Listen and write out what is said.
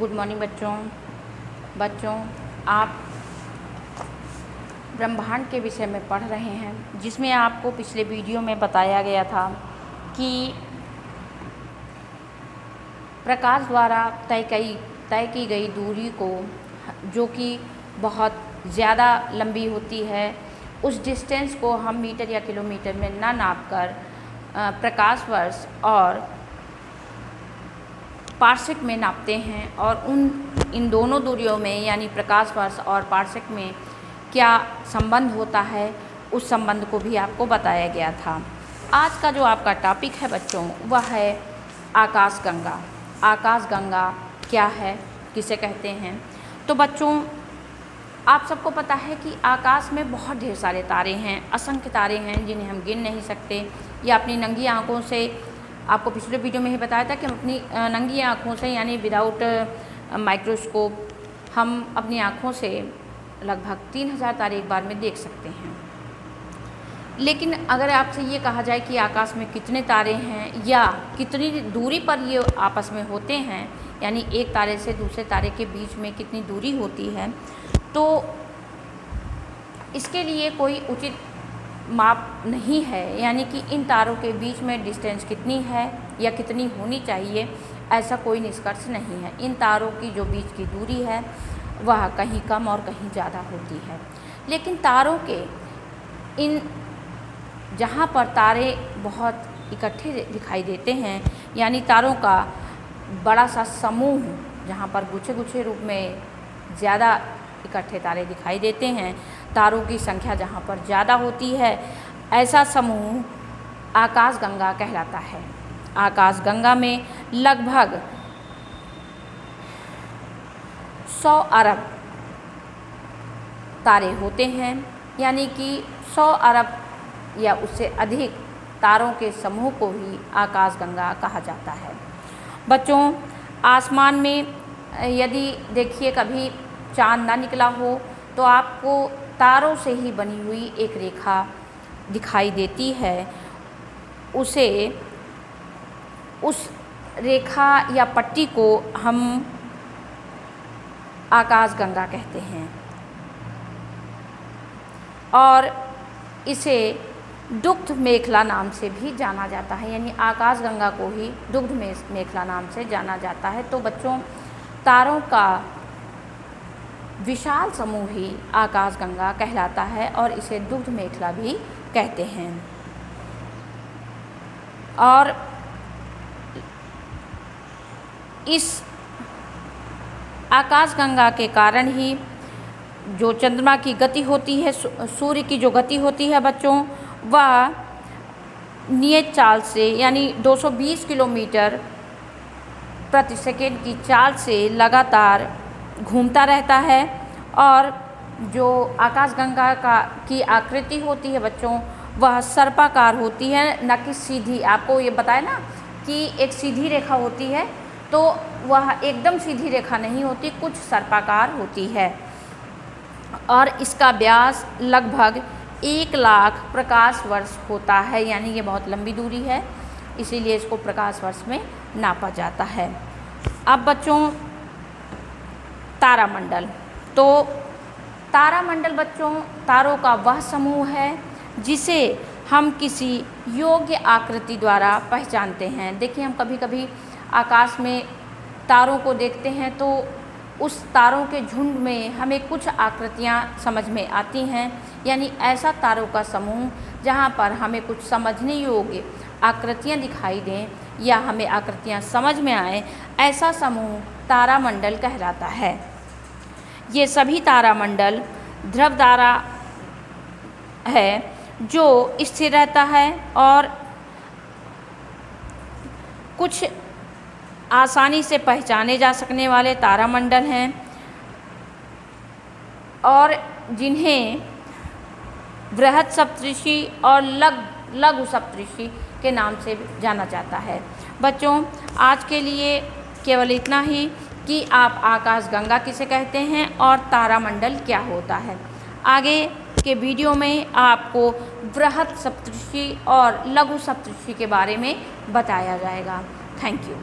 Good morning बच्चों आप ब्रह्मांड के विषय में पढ़ रहे हैं, जिसमें आपको पिछले वीडियो में बताया गया था कि प्रकाश द्वारा तय की गई दूरी को, जो कि बहुत ज़्यादा लंबी होती है, उस डिस्टेंस को हम मीटर या किलोमीटर में ना नापकर प्रकाश वर्ष और पार्सेक में नापते हैं। और इन दोनों दूरियों में यानी प्रकाश वर्ष और पार्सेक में क्या संबंध होता है, उस संबंध को भी आपको बताया गया था। आज का जो आपका टॉपिक है बच्चों, वह है आकाशगंगा। आकाशगंगा क्या है, किसे कहते हैं? तो बच्चों, आप सबको पता है कि आकाश में बहुत ढेर सारे तारे हैं, असंख्य तारे हैं जिन्हें हम गिन नहीं सकते या अपनी नंगी आँखों से, आपको पिछले वीडियो में ही बताया था कि हम अपनी नंगी आँखों से यानी विदाउट माइक्रोस्कोप हम अपनी आँखों से लगभग 3000 तारे एक बार में देख सकते हैं। लेकिन अगर आपसे ये कहा जाए कि आकाश में कितने तारे हैं या कितनी दूरी पर ये आपस में होते हैं, यानी एक तारे से दूसरे तारे के बीच में कितनी दूरी होती है, तो इसके लिए कोई उचित माप नहीं है। यानी कि इन तारों के बीच में डिस्टेंस कितनी है या कितनी होनी चाहिए, ऐसा कोई निष्कर्ष नहीं है। इन तारों की जो बीच की दूरी है वह कहीं कम और कहीं ज़्यादा होती है। लेकिन तारों के इन जहाँ पर तारे बहुत इकट्ठे दिखाई देते हैं, यानी तारों का बड़ा सा समूह जहाँ पर गुच्छे गुच्छे रूप में ज़्यादा इकट्ठे तारे दिखाई देते हैं, तारों की संख्या जहाँ पर ज़्यादा होती है, ऐसा समूह आकाशगंगा कहलाता है। आकाशगंगा में लगभग 100 अरब तारे होते हैं, यानी कि 100 अरब या उससे अधिक तारों के समूह को ही आकाशगंगा कहा जाता है। बच्चों, आसमान में यदि देखिए कभी चाँद ना निकला हो तो आपको तारों से ही बनी हुई एक रेखा दिखाई देती है। उस रेखा या पट्टी को हम आकाशगंगा कहते हैं और इसे दुग्ध मेखला नाम से भी जाना जाता है, यानी आकाशगंगा को ही दुग्ध मेखला नाम से जाना जाता है। तो बच्चों, तारों का विशाल समूह ही आकाशगंगा कहलाता है और इसे दुग्ध मेखला भी कहते हैं। और इस आकाशगंगा के कारण ही जो चंद्रमा की गति होती है, सूर्य की जो गति होती है बच्चों, वह नियत चाल से यानी 220 किलोमीटर प्रति सेकेंड की चाल से लगातार घूमता रहता है। और जो आकाशगंगा की आकृति होती है बच्चों, वह सर्पाकार होती है, न कि सीधी। आपको ये बताया ना कि एक सीधी रेखा होती है, तो वह एकदम सीधी रेखा नहीं होती, कुछ सर्पाकार होती है। और इसका व्यास लगभग 1 लाख प्रकाश वर्ष होता है, यानी ये बहुत लंबी दूरी है, इसीलिए इसको प्रकाश वर्ष में नापा जाता है। अब बच्चों, तारामंडल। तो तारामंडल बच्चों, तारों का वह समूह है जिसे हम किसी योग्य आकृति द्वारा पहचानते हैं। देखिए, हम कभी कभी आकाश में तारों को देखते हैं तो उस तारों के झुंड में हमें कुछ आकृतियाँ समझ में आती हैं, यानी ऐसा तारों का समूह जहाँ पर हमें कुछ समझने योग्य आकृतियाँ दिखाई दें या हमें आकृतियाँ समझ में आए, ऐसा समूह तारामंडल कहलाता है। ये सभी तारामंडल ध्रुव तारा है जो स्थिर रहता है और कुछ आसानी से पहचाने जा सकने वाले तारामंडल हैं और जिन्हें बृहद सप्तऋषि और लघु सप्तऋषि के नाम से जाना जाता है। बच्चों, आज के लिए केवल इतना ही कि आप आकाशगंगा किसे कहते हैं और तारामंडल क्या होता है। आगे के वीडियो में आपको बृहद सप्तऋषि और लघु सप्तऋषि के बारे में बताया जाएगा। Thank you.